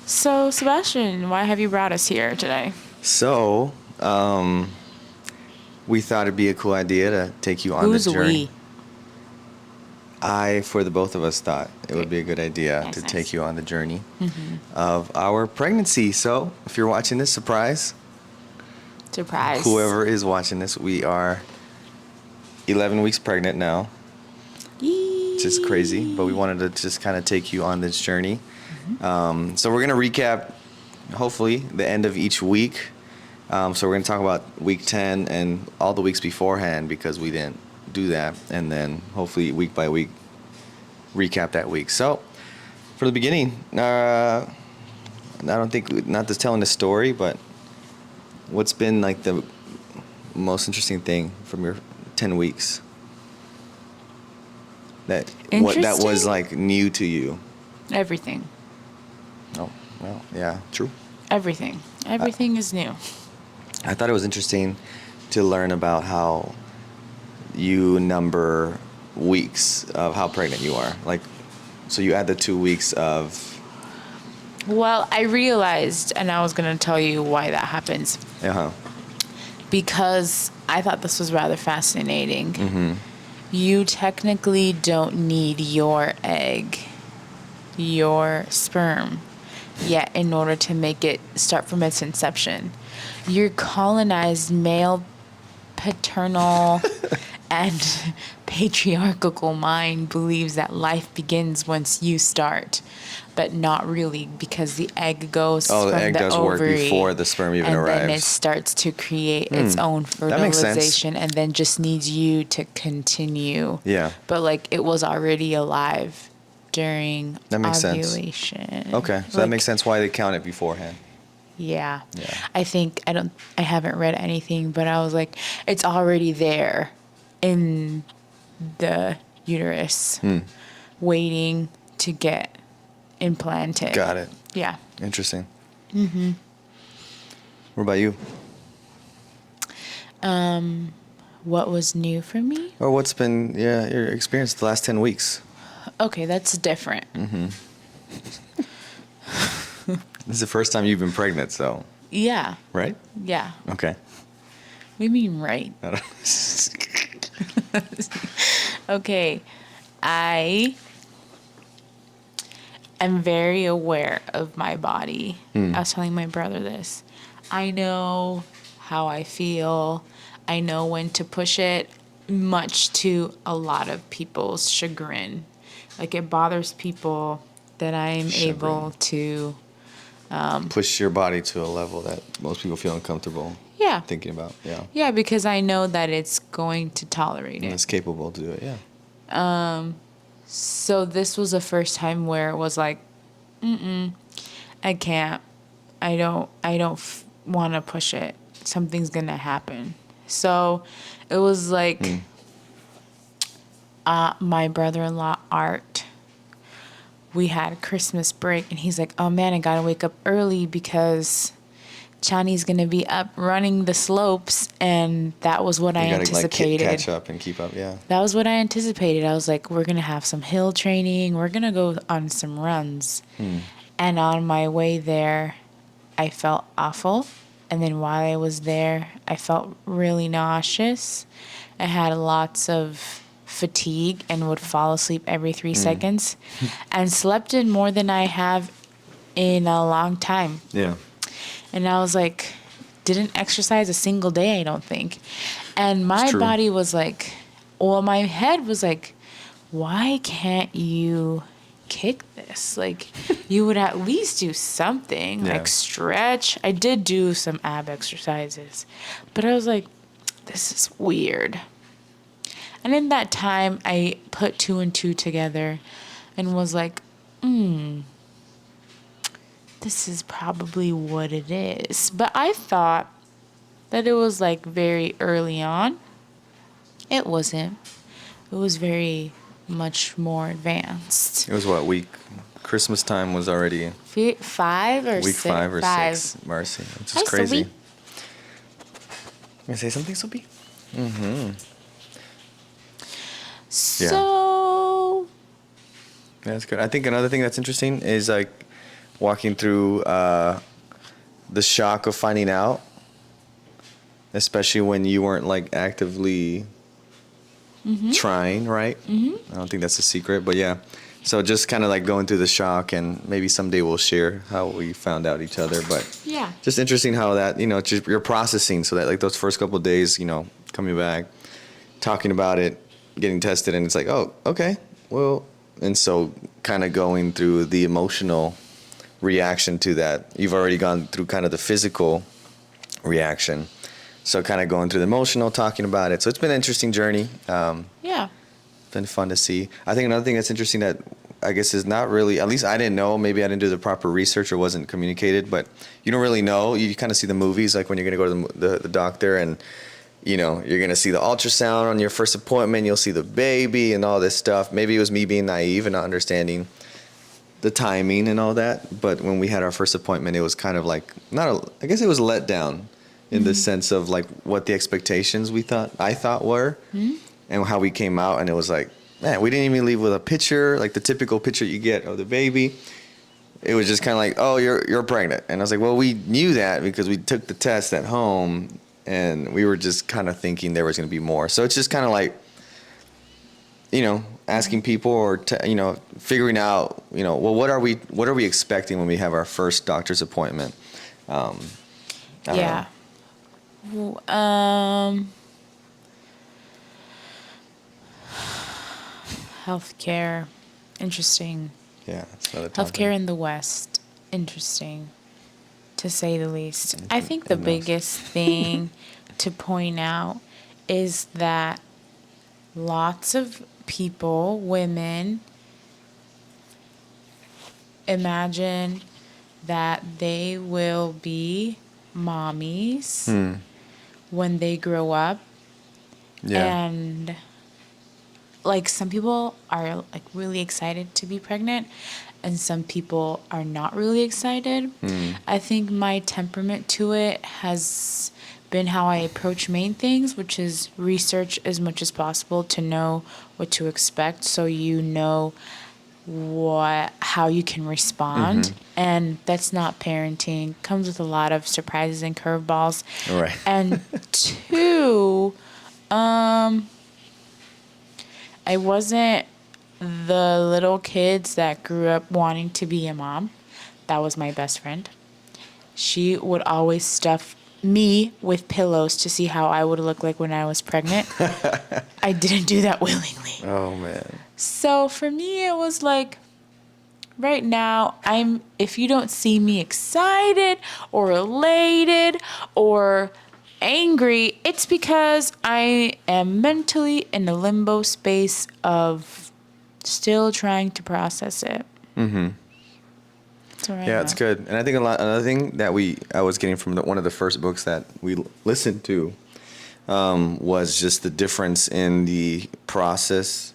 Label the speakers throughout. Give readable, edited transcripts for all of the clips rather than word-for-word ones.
Speaker 1: So, Sebastian, why have you brought us here today?
Speaker 2: So, we thought it'd be a cool idea to take you on this
Speaker 1: Who's
Speaker 2: journey.
Speaker 1: we?
Speaker 2: For the both of us, thought it would
Speaker 1: Great.
Speaker 2: be a good idea to
Speaker 1: Nice,
Speaker 2: take
Speaker 1: nice.
Speaker 2: you on the journey of our pregnancy. So, if you're watching this, surprise,
Speaker 1: Surprise.
Speaker 2: whoever is watching this, we are 11 weeks pregnant now, which is crazy, but we wanted to just kind of take you on this journey. So, we're going to recap, hopefully, the end of each week. So, we're going to talk about week 10 and all the weeks beforehand because we didn't do that, and then hopefully week by week recap that week. So for the beginning, I don't think, not just telling the story, but what's been like the most interesting thing from your 10 weeks that was
Speaker 1: Interesting?
Speaker 2: like new to you?
Speaker 1: Everything.
Speaker 2: Oh, well, yeah, true.
Speaker 1: Everything. Everything is new.
Speaker 2: I thought it was interesting to learn about how you number weeks of how pregnant you are. Like, so you add the 2 weeks of,
Speaker 1: Well, I realized, and I was going to tell you why that happens,
Speaker 2: uh-huh.
Speaker 1: because I thought this was rather fascinating.
Speaker 2: Mm-hmm.
Speaker 1: You technically don't need your egg, your sperm, yet in order to make it start from its inception. Your colonized male paternal and patriarchal mind believes that life begins once you start, but not really, because the egg goes
Speaker 2: Oh, the
Speaker 1: from
Speaker 2: egg
Speaker 1: the
Speaker 2: does work
Speaker 1: ovary
Speaker 2: before the sperm even
Speaker 1: and then it
Speaker 2: arrives.
Speaker 1: starts to create its own
Speaker 2: That makes sense.
Speaker 1: fertilization and then just needs you to continue.
Speaker 2: Yeah.
Speaker 1: But like it was already alive during
Speaker 2: That makes sense.
Speaker 1: ovulation.
Speaker 2: Okay, so that makes sense why they count it beforehand.
Speaker 1: Yeah.
Speaker 2: Yeah.
Speaker 1: I haven't read anything, but I was like, it's already there in the uterus waiting to get implanted.
Speaker 2: Got it.
Speaker 1: Yeah.
Speaker 2: Interesting. Mm-hmm. What about you?
Speaker 1: What was new for me?
Speaker 2: Or what's been, your experience the last 10 weeks?
Speaker 1: Okay, that's different.
Speaker 2: This is the first time you've been pregnant, so,
Speaker 1: Yeah.
Speaker 2: right?
Speaker 1: Yeah.
Speaker 2: Okay.
Speaker 1: We mean right.
Speaker 2: I don't
Speaker 1: Okay. I am very aware of my body. I was telling my brother this. I know how I feel. I know when to push it, much to a lot of people's chagrin. Like it bothers people that I'm
Speaker 2: Chagrin.
Speaker 1: able to,
Speaker 2: Push your body to a level that most people feel uncomfortable
Speaker 1: yeah.
Speaker 2: thinking about. Yeah.
Speaker 1: Yeah, because I know that it's going to tolerate
Speaker 2: And
Speaker 1: it.
Speaker 2: it's capable to do it, yeah.
Speaker 1: So this was the first time where it was like, I can't. I don't want to push it. Something's going to happen. So it was like my brother-in-law, Art, we had Christmas break, and he's like, oh man, I got to wake up early because Chani's going to be up running the slopes. And that was what I
Speaker 2: You gotta
Speaker 1: anticipated.
Speaker 2: like catch up and keep up, yeah.
Speaker 1: That was what I anticipated. I was like, we're going to have some hill training. We're going to go on some runs. And on my way there, I felt awful. And then while I was there, I felt really nauseous. I had lots of fatigue and would fall asleep every 3 seconds and slept in more than I have in a long time.
Speaker 2: Yeah.
Speaker 1: And I was like, didn't exercise a single day, I don't think. And my
Speaker 2: true.
Speaker 1: body was like, well, my head was like, why can't you kick this? Like, you would at least do something,
Speaker 2: Yeah.
Speaker 1: like stretch. I did do some ab exercises, but I was like, this is weird. And in that time, I put 2 and 2 together and was like, this is probably what it is. But I thought that it was like very early on. It wasn't. It was very much more advanced.
Speaker 2: It was what, week? Christmas time was already
Speaker 1: 5 or
Speaker 2: week
Speaker 1: 6?
Speaker 2: 5 or
Speaker 1: 5.
Speaker 2: 6, Marcy, which
Speaker 1: Hi,
Speaker 2: is crazy.
Speaker 1: Sophie.
Speaker 2: You gonna say something, Sophie?
Speaker 1: So,
Speaker 2: Yeah, that's good. I think another thing that's interesting is like walking through the shock of finding out, especially when you weren't like actively trying, right? I don't think that's a secret, but yeah. So just kind of like going through the shock, and maybe someday we'll share how we found out each other. But
Speaker 1: Yeah.
Speaker 2: just interesting how that, just you're processing, so that like those first couple of days, coming back, talking about it, getting tested, and it's like, oh, okay, well, and so kind of going through the emotional reaction to that. You've already gone through kind of the physical reaction. So kind of going through the emotional, talking about it. So it's been an interesting journey.
Speaker 1: Yeah.
Speaker 2: Been fun to see. I think another thing that's interesting that I guess is not really, at least I didn't know, maybe I didn't do the proper research or wasn't communicated, but you don't really know. You kind of see the movies, like when you're going to go to the doctor, and you're going to see the ultrasound on your first appointment. You'll see the baby and all this stuff. Maybe it was me being naive and not understanding the timing and all that. But when we had our first appointment, it was kind of like, I guess it was let down in the sense of like what the expectations I thought were, and how we came out. And it was like, man, we didn't even leave with a picture, like the typical picture you get of the baby. It was just kind of like, oh, you're pregnant. And I was like, well, we knew that because we took the test at home, and we were just kind of thinking there was going to be more. So it's just kind of like, asking people or, figuring out, well, what are we expecting when we have our first doctor's appointment? I don't know.
Speaker 1: Healthcare, interesting.
Speaker 2: Yeah, that's another topic.
Speaker 1: Healthcare in the West, interesting, to say the least. I think the biggest thing to point out is that lots of people, women, imagine that they will be mommies when they grow up.
Speaker 2: Yeah.
Speaker 1: And like some people are like really excited to be pregnant, and some people are not really excited. I think my temperament to it has been how I approach main things, which is research as much as possible to know what to expect, so how you can respond. And that's not parenting. Comes with a lot of surprises and curveballs.
Speaker 2: Right.
Speaker 1: And two, I wasn't the little kids that grew up wanting to be a mom. That was my best friend. She would always stuff me with pillows to see how I would look like when I was pregnant. I didn't do that willingly.
Speaker 2: Oh, man.
Speaker 1: So for me, it was like, right now, if you don't see me excited or elated or angry, it's because I am mentally in a limbo space of still trying to process it. So
Speaker 2: Yeah, it's good. And I think another thing that I was getting from one of the first books that we listened to was just the difference in the process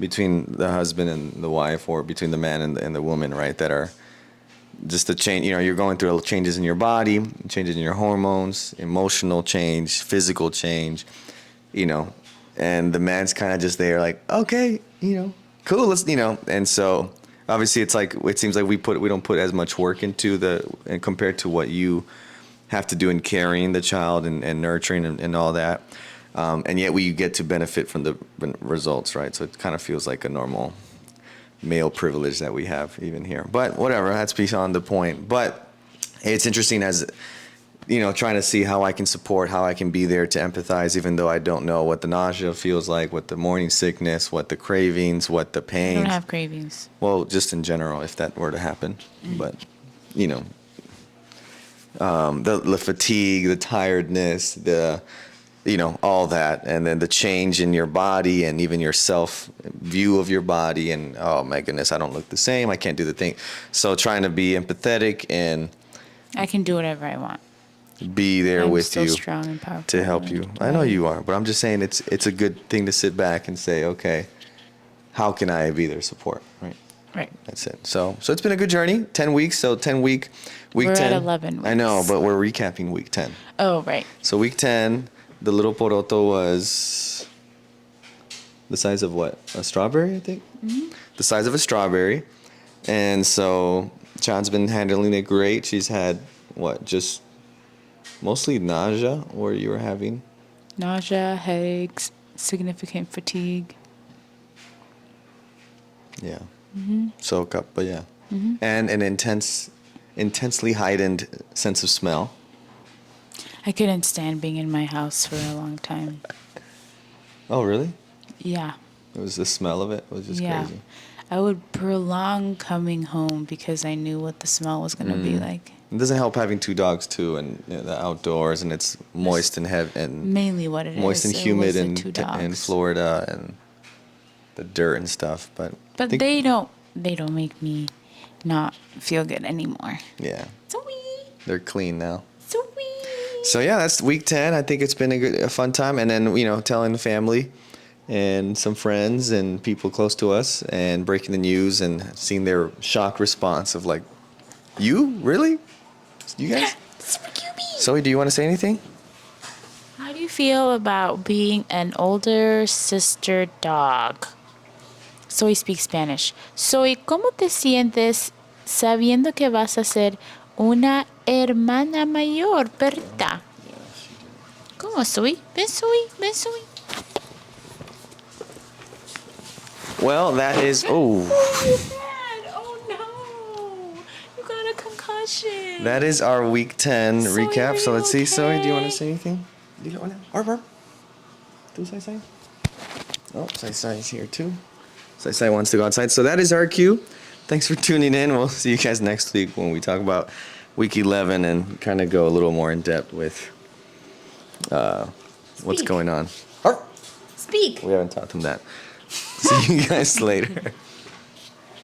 Speaker 2: between the husband and the wife, or between the man and the woman, right? That are just the change. You're going through changes in your body, changes in your hormones, emotional change, physical change, and the man's kind of just there like, okay, cool, let's, and so obviously it's like, it seems like we don't put as much work into and compared to what you have to do in carrying the child and nurturing and all that. And yet we get to benefit from the results, right? So it kind of feels like a normal male privilege that we have even here. But whatever, that's beyond the point. But it's interesting as, trying to see how I can support, how I can be there to empathize, even though I don't know what the nausea feels like, what the morning sickness, what the cravings, what the pain.
Speaker 1: I don't have cravings.
Speaker 2: Well, just in general, if that were to happen. But, the fatigue, the tiredness, all that, and then the change in your body and even your self view of your body, and oh my goodness, I don't look the same, I can't do the thing. So trying to be empathetic and
Speaker 1: I can do whatever I want.
Speaker 2: Be there with
Speaker 1: still
Speaker 2: you
Speaker 1: strong and powerful
Speaker 2: to help you. I know you are, but I'm just saying it's a good thing to sit back and say, okay, how can I be their support, right?
Speaker 1: Right.
Speaker 2: That's it. So it's been a good journey. 10 weeks. So 10 week
Speaker 1: we're
Speaker 2: 10.
Speaker 1: at 11 weeks.
Speaker 2: I know, but we're recapping week 10.
Speaker 1: Oh, right.
Speaker 2: So week 10, the little poroto was the size of what? A strawberry, I think? The size of a strawberry. And so Chan's been handling it great. She's had what, just mostly nausea, or you were having?
Speaker 1: Nausea, headaches, significant fatigue.
Speaker 2: Yeah. Soak up, but yeah. And an intensely heightened sense of smell.
Speaker 1: I couldn't stand being in my house for a long time.
Speaker 2: Oh, really?
Speaker 1: Yeah.
Speaker 2: It was the smell of it. It was just
Speaker 1: Yeah.
Speaker 2: crazy.
Speaker 1: I would prolong coming home because I knew what the smell was going to be like.
Speaker 2: It doesn't help having two dogs too, and the outdoors, and it's moist and heavy, and
Speaker 1: Mainly what it
Speaker 2: moist
Speaker 1: is.
Speaker 2: and
Speaker 1: It
Speaker 2: humid
Speaker 1: was the
Speaker 2: in
Speaker 1: two dogs.
Speaker 2: in Florida, and the dirt and stuff. But
Speaker 1: But
Speaker 2: think-
Speaker 1: they don't make me not feel good anymore.
Speaker 2: yeah,
Speaker 1: Sweet.
Speaker 2: they're clean now.
Speaker 1: Sweet.
Speaker 2: So yeah, that's week 10. I think it's been a fun time, and then telling the family and some friends and people close to us, and breaking the news and seeing their shocked response of like, "You really? You guys?" Zoe, do you want to say anything?
Speaker 1: How do you feel about being an older sister dog? Zoe speaks Spanish. Zoe, ¿cómo te sientes sabiendo que vas a ser una hermana mayor, Berta? ¿Cómo, Zoe? Ven, Zoe. Ven, Zoe.
Speaker 2: Well, that is. Oh,
Speaker 1: You're bad. Oh, no. You got a concussion.
Speaker 2: that is our week 10
Speaker 1: Zoe,
Speaker 2: recap.
Speaker 1: are
Speaker 2: So
Speaker 1: you
Speaker 2: let's see. Zoe, do you want to
Speaker 1: okay?
Speaker 2: say anything? Dilo, hola. Arf, arf. Do Sai. Oh, Sai is here too. Sai wants to go outside. So that is our cue. Thanks for tuning in. We'll see you guys next week when we talk about week 11 and kind of go a little more in depth with what's
Speaker 1: Speak.
Speaker 2: going on.
Speaker 1: Speak.
Speaker 2: We haven't taught them that. See you guys later.